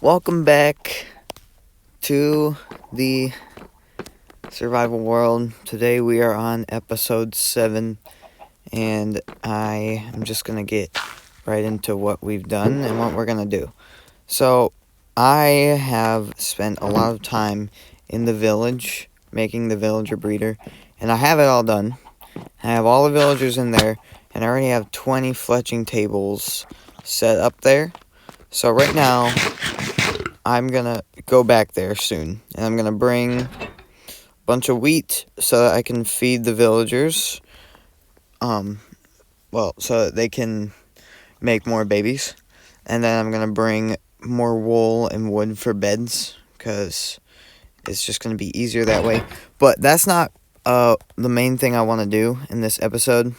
Welcome back to the survival world. Today we are on episode 7, and I am just going to get right into what we've done and what we're going to do. So, I have spent a lot of time in the village, making the villager breeder, and I have it all done. I have all the villagers in there, and I already have 20 fletching tables set up there. So right now, I'm gonna go back there soon, and I'm gonna bring a bunch of wheat so that I can feed the villagers. So that they can make more babies, and then I'm gonna bring more wool and wood for beds, because it's just gonna be easier that way. But that's not the main thing I want to do in this episode.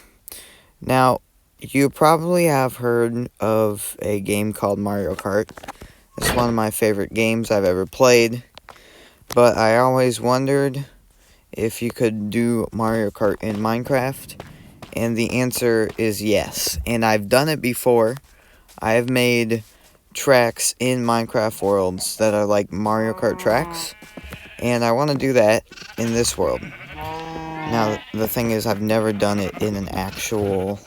Now, you probably have heard of a game called Mario Kart. It's one of my favorite games I've ever played, but I always wondered if you could do Mario Kart in Minecraft, and the answer is yes. And I've done it before. I have made tracks in Minecraft worlds that are like Mario Kart tracks, and I want to do that in this world. Now, the thing is, I've never done it in an actual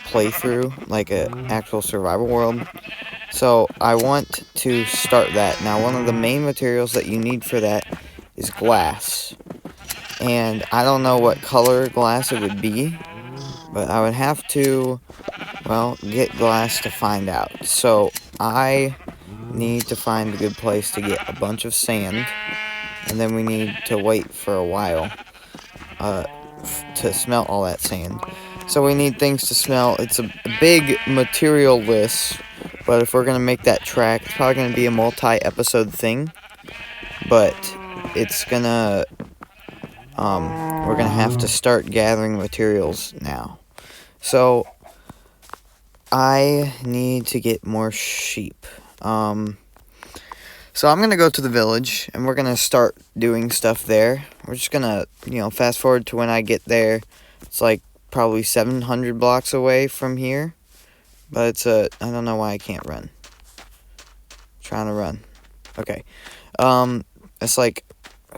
playthrough, like an actual survival world. So I want to start that. Now, one of the main materials that you need for that is glass. And I don't know what color glass it would be, but I would have to, get glass to find out. So I need to find a good place to get a bunch of sand, and then we need to wait for a while to smelt all that sand. So we need things to smelt. It's a big material list. But if we're going to make that track, it's probably going to be a multi-episode thing. But it's going to, we're going to have to start gathering materials now. So, I need to get more sheep. So I'm going to go to the village, and we're going to start doing stuff there. We're just going to, fast forward to when I get there. It's like probably 700 blocks away from here. But I don't know why I can't run. Trying to run. Okay. It's like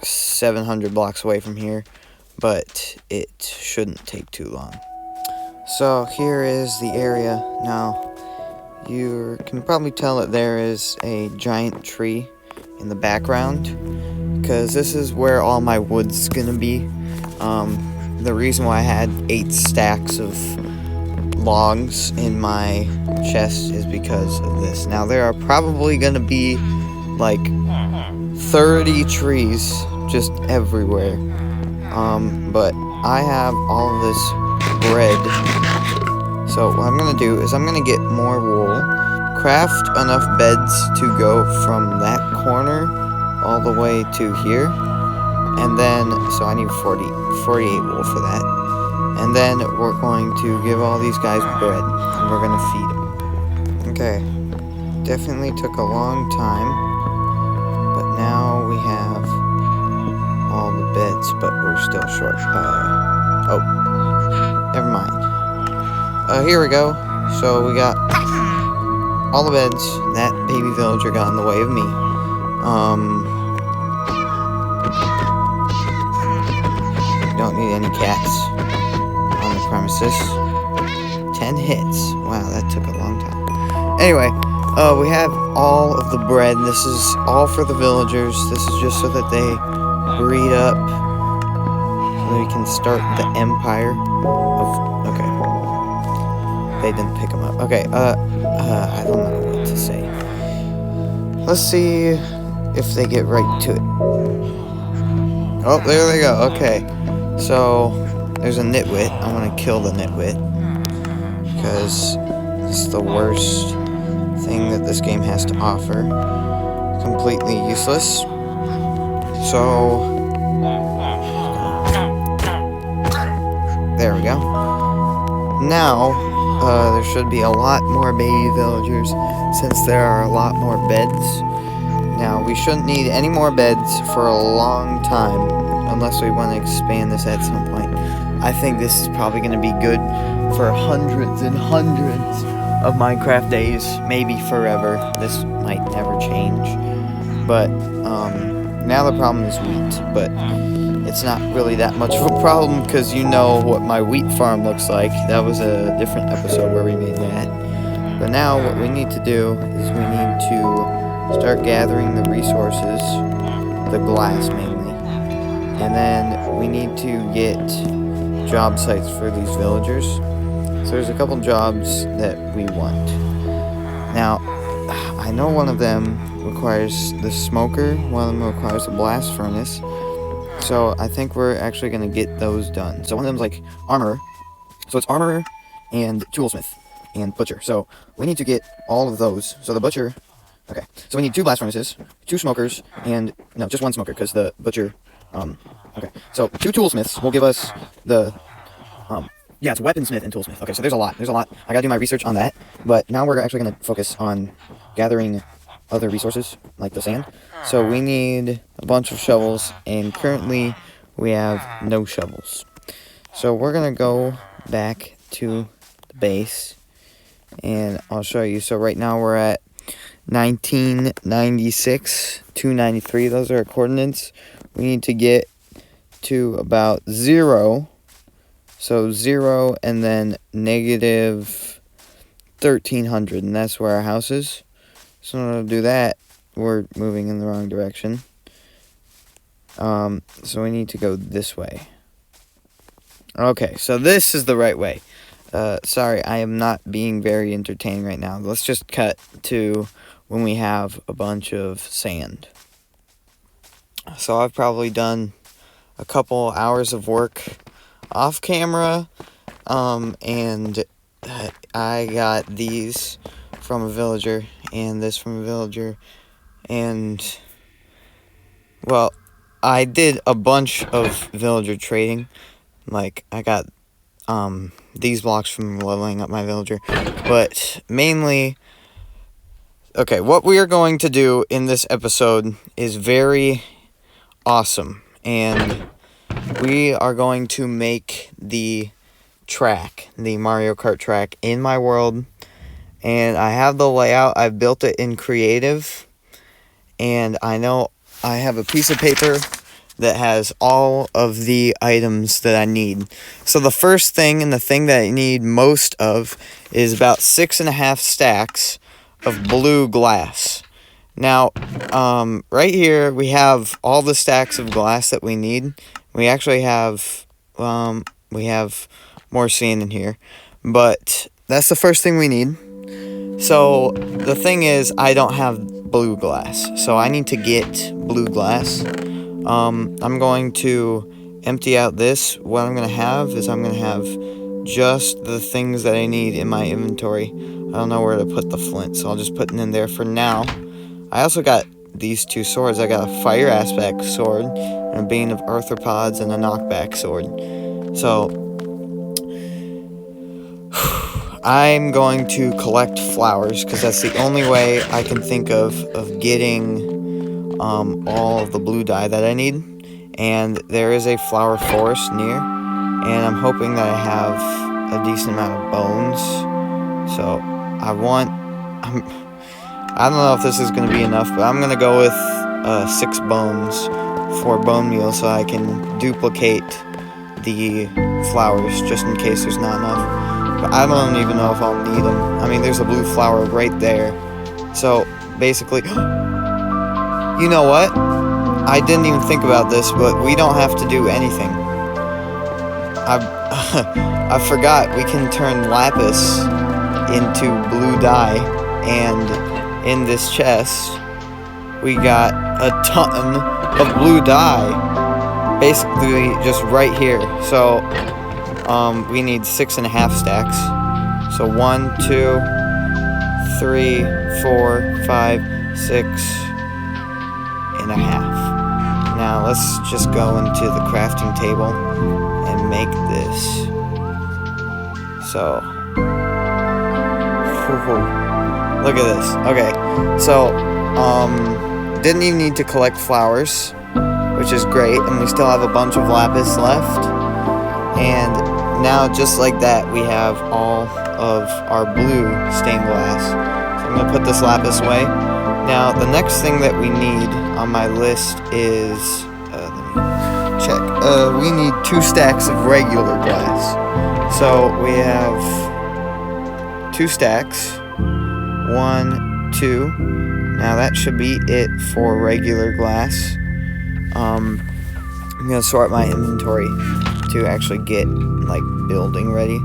700 blocks away from here, but it shouldn't take too long. So here is the area. Now, you can probably tell that there is a giant tree in the background, because this is where all my wood's gonna be. The reason why I had 8 stacks of logs in my chest is because of this. Now, there are probably going to be like 30 trees just everywhere. But I have all of this bread. So what I'm going to do is I'm going to get more wool, craft enough beds to go from that corner all the way to here. And then, so I need 48 wool for that. And then we're going to give all these guys bread, and we're going to feed them. Okay, definitely took a long time, but now we have all the beds, but we're still short. Never mind. Here we go. So we got all the beds. That baby villager got in the way of me. Don't need any cats on the premises. 10 hits. Wow, that took a long time. Anyway, we have all of the bread. This is all for the villagers. This is just so that they breed up, so that we can start the empire of... Okay. They didn't pick them up. Okay, I don't know what to say. Let's see if they get right to it. Oh, there they go. Okay. So, there's a nitwit. I want to kill the nitwit, because it's the worst thing that this game has to offer. Completely useless. So, there we go. Now, there should be a lot more baby villagers, since there are a lot more beds. Now, we shouldn't need any more beds for a long time, unless we want to expand this at some point. I think this is probably going to be good for hundreds and hundreds of Minecraft days, maybe forever. This might never change. But now the problem is wheat, but it's not really that much of a problem because you know what my wheat farm looks like. That was a different episode where we made that. But now what we need to do is we need to start gathering the resources, the glass mainly, and then we need to get job sites for these villagers. So there's a couple jobs that we want. Now, I know one of them requires the smoker, one of them requires a blast furnace. So I think we're actually going to get those done. So one of them's like armorer. So it's armorer and toolsmith and butcher. So we need to get all of those. So the butcher, okay. So we need 2 blast furnaces, 2 smokers, and no, just 1 smoker because the butcher, okay. So 2 toolsmiths will give us the, yeah, it's weaponsmith and toolsmith. Okay, so there's a lot. I gotta do my research on that. But now we're actually gonna focus on gathering other resources, like the sand. So we need a bunch of shovels, and currently we have no shovels. So we're gonna go back to the base, and I'll show you. So right now we're at 1996, 293. Those are our coordinates. We need to get to about 0. So 0 and then negative 1300, and that's where our house is. So in order to do that, we're moving in the wrong direction. So we need to go this way. Okay, so this is the right way. Sorry, I am not being very entertaining right now. Let's just cut to when we have a bunch of sand. So I've probably done a couple hours of work off camera, and I got these from a villager, and this from a villager, and, well, I did a bunch of villager trading. Like, I got, these blocks from leveling up my villager, but mainly, okay, what we are going to do in this episode is very awesome, and we are going to make the track, the Mario Kart track in my world, and I have the layout. I've built it in creative, and I know I have a piece of paper that has all of the items that I need. So the first thing, and the thing that I need most of, is about 6.5 stacks of blue glass. Now, right here we have all the stacks of glass that we need. We actually have, we have more sand in here, but that's the first thing we need. So the thing is, I don't have blue glass, so I need to get blue glass. I'm going to empty out this. What I'm going to have is I'm going to have just the things that I need in my inventory. I don't know where to put the flint, so I'll just put it in there for now. I also got these 2 swords. I got a fire aspect sword, and a bane of arthropods, and a knockback sword. So I'm going to collect flowers, because that's the only way I can think of getting all of the blue dye that I need. And there is a flower forest near, and I'm hoping that I have a decent amount of bones. So I don't know if this is going to be enough, but I'm going to go with 6 bones for bone meal, so I can duplicate the flowers just in case there's not enough. But I don't even know if I'll need them. I mean, there's a blue flower right there. So basically, you know what? I didn't even think about this, but we don't have to do anything. I forgot we can turn lapis into blue dye, and in this chest we got a ton of blue dye, basically just right here. So we need 6.5 stacks. So 1, 2, 3, 4, 5, 6.5. Now let's just go into the crafting table and make this. So look at this. Okay, so didn't even need to collect flowers, which is great, and we still have a bunch of lapis left. And now, just like that, we have all of our blue stained glass. So I'm gonna put this lapis away. Now, the next thing that we need on my list is, let me check. We need 2 stacks of regular glass. So we have 2 stacks. 1, 2. Now that should be it for regular glass. I'm gonna sort my inventory to actually get like building ready.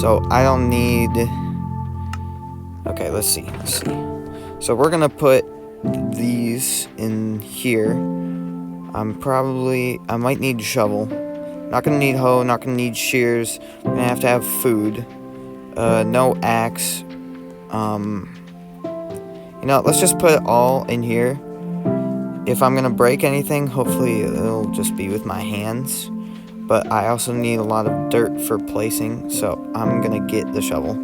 So I don't need. Okay, let's see. So we're gonna put these in here. I might need shovel. Not gonna need hoe, not gonna need shears. I'm gonna have to have food. No axe. Let's just put it all in here. If I'm gonna break anything, hopefully it'll just be with my hands. But I also need a lot of dirt for placing, so I'm gonna get the shovel.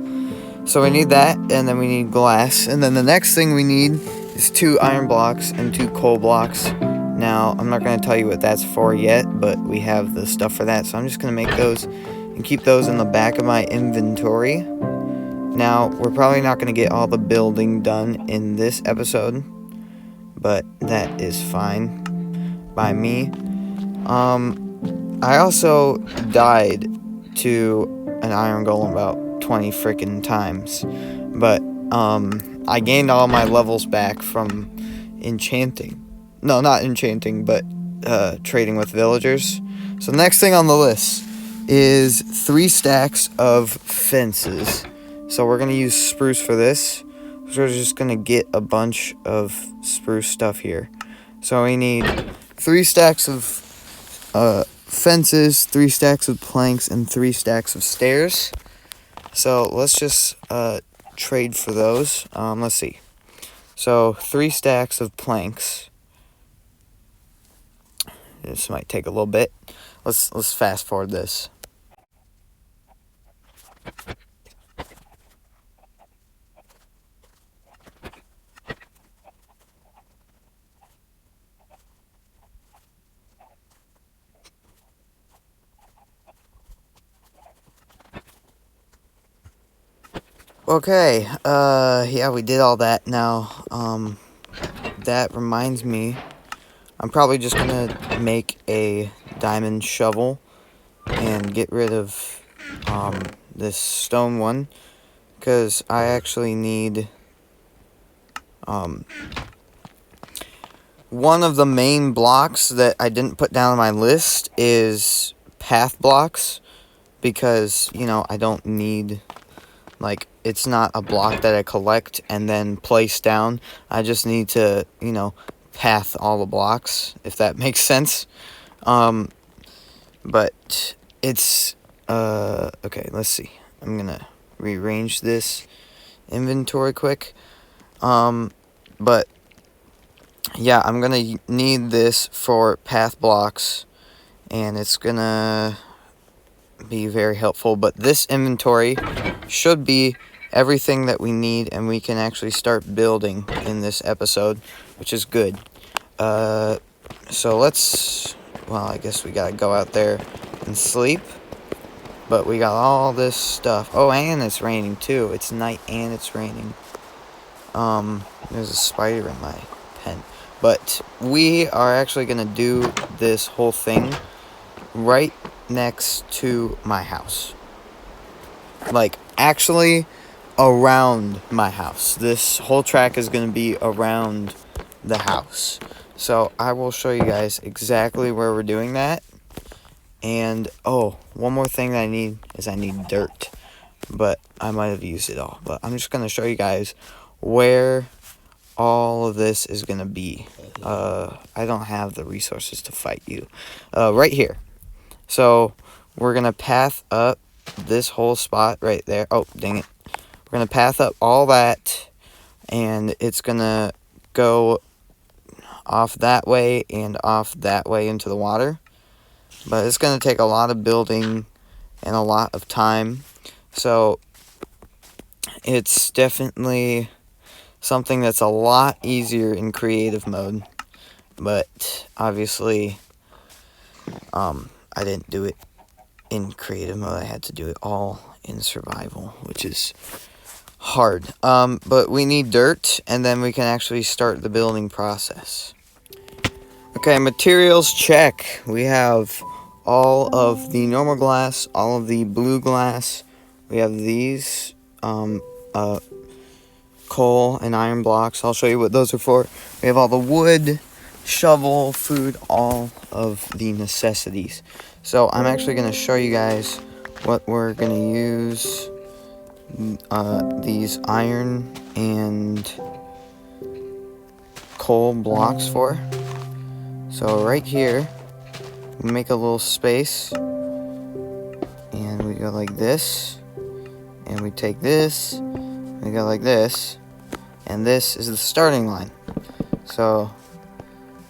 So we need that, and then we need glass. And then the next thing we need is 2 iron blocks and 2 coal blocks. Now, I'm not going to tell you what that's for yet, but we have the stuff for that. So I'm just going to make those and keep those in the back of my inventory. Now, we're probably not going to get all the building done in this episode, but that is fine by me. I also died to an iron golem about 20 freaking times, but I gained all my levels back from enchanting. No, not enchanting, but trading with villagers. So the next thing on the list is 3 stacks of fences. So we're gonna use spruce for this. So we're just gonna get a bunch of spruce stuff here. So we need 3 stacks of fences, 3 stacks of planks, and 3 stacks of stairs. So let's just trade for those. Let's see. So 3 stacks of planks. This might take a little bit. Let's fast forward this. Okay, yeah, we did all that. Now, that reminds me, I'm probably just gonna make a diamond shovel and get rid of, this stone one, because I actually need, one of the main blocks that I didn't put down on my list is path blocks, because, I don't need, it's not a block that I collect and then place down. I just need to, path all the blocks, if that makes sense. But it's, okay, let's see. I'm gonna rearrange this inventory quick. But, yeah, I'm gonna need this for path blocks, and it's gonna be very helpful. But this inventory should be everything that we need, and we can actually start building in this episode, which is good. So I guess we gotta go out there and sleep, but we got all this stuff. Oh, and it's raining too. It's night and it's raining. There's a spider in my pen, but we are actually gonna do this whole thing right next to my house. Actually around my house. This whole track is going to be around the house. So I will show you guys exactly where we're doing that. And, one more thing that I need is I need dirt. But I might have used it all. But I'm just going to show you guys where all of this is going to be. I don't have the resources to fight you. Right here. So we're going to path up this whole spot right there. Oh, dang it. We're going to path up all that, and it's going to go off that way and off that way into the water. But it's going to take a lot of building and a lot of time. So it's definitely something that's a lot easier in creative mode. But obviously, I didn't do it in creative mode. I had to do it all in survival, which is hard. But we need dirt, and then we can actually start the building process. Okay, materials check. We have all of the normal glass, all of the blue glass. We have these coal and iron blocks. I'll show you what those are for. We have all the wood, shovel, food, all of the necessities. So I'm actually going to show you guys what we're going to use these iron and coal blocks for. So right here, we make a little space, and we go like this, and we take this, we go like this, and this is the starting line. So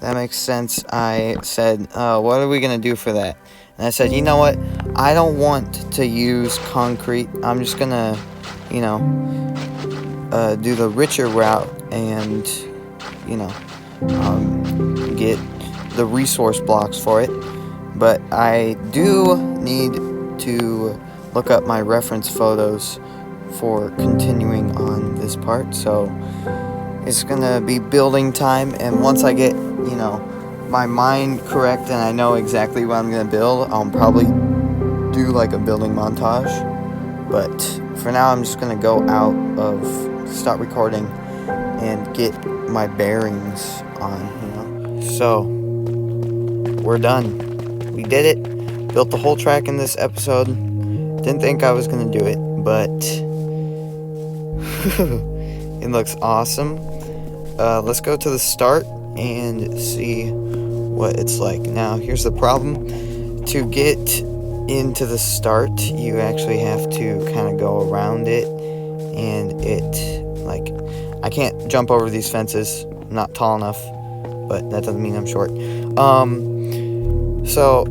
that makes sense. I said, what are we gonna do for that? And I said, you know what, I don't want to use concrete. I'm just gonna, do the richer route and, get the resource blocks for it. But I do need to look up my reference photos for continuing on this part. So it's gonna be building time, and once I get, my mind correct and I know exactly what I'm gonna build, I'll probably do like a building montage. But for now, I'm just gonna go out of stop recording and get my bearings on, So we're done. We did it. Built the whole track in this episode. Didn't think I was gonna do it, but it looks awesome. Let's go to the start and see what it's like. Now, here's the problem. To get into the start, you actually have to kind of go around it, and I can't jump over these fences. I'm not tall enough, but that doesn't mean I'm short. So,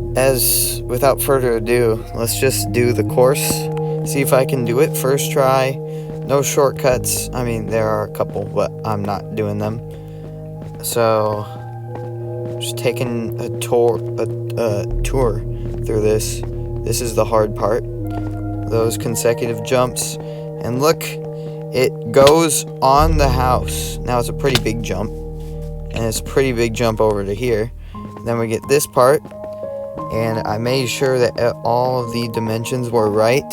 without further ado, let's just do the course. See if I can do it first try. No shortcuts. I mean, there are a couple, but I'm not doing them. So, just taking a tour through this. This is the hard part. Those consecutive jumps. And look, it goes on the house. Now it's a pretty big jump. And it's a pretty big jump over to here. Then we get this part. And I made sure that all of the dimensions were right.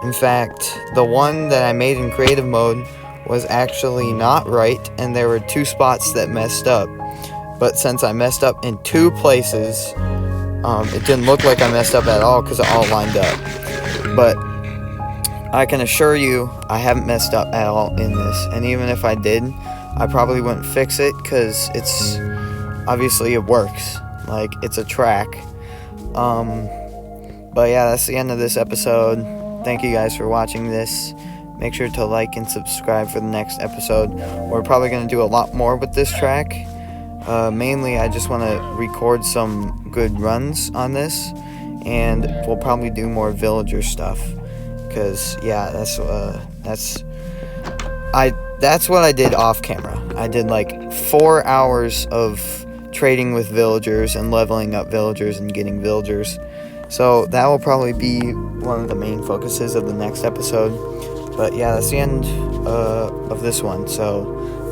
In fact, the one that I made in creative mode was actually not right, and there were 2 spots that messed up. But since I messed up in 2 places, it didn't look like I messed up at all because it all lined up. But I can assure you I haven't messed up at all in this. And even if I did, I probably wouldn't fix it because obviously it works. Like, it's a track. But yeah, that's the end of this episode. Thank you guys for watching this. Make sure to like and subscribe for the next episode. We're probably going to do a lot more with this track. Mainly, I just want to record some good runs on this, and we'll probably do more villager stuff. Cause yeah, that's what I did off camera. I did like 4 hours of trading with villagers and leveling up villagers and getting villagers. So that will probably be one of the main focuses of the next episode. But yeah, that's the end of this one. So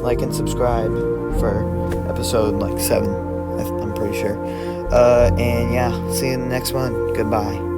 like and subscribe for episode 7. I'm pretty sure. And yeah, see you in the next one. Goodbye.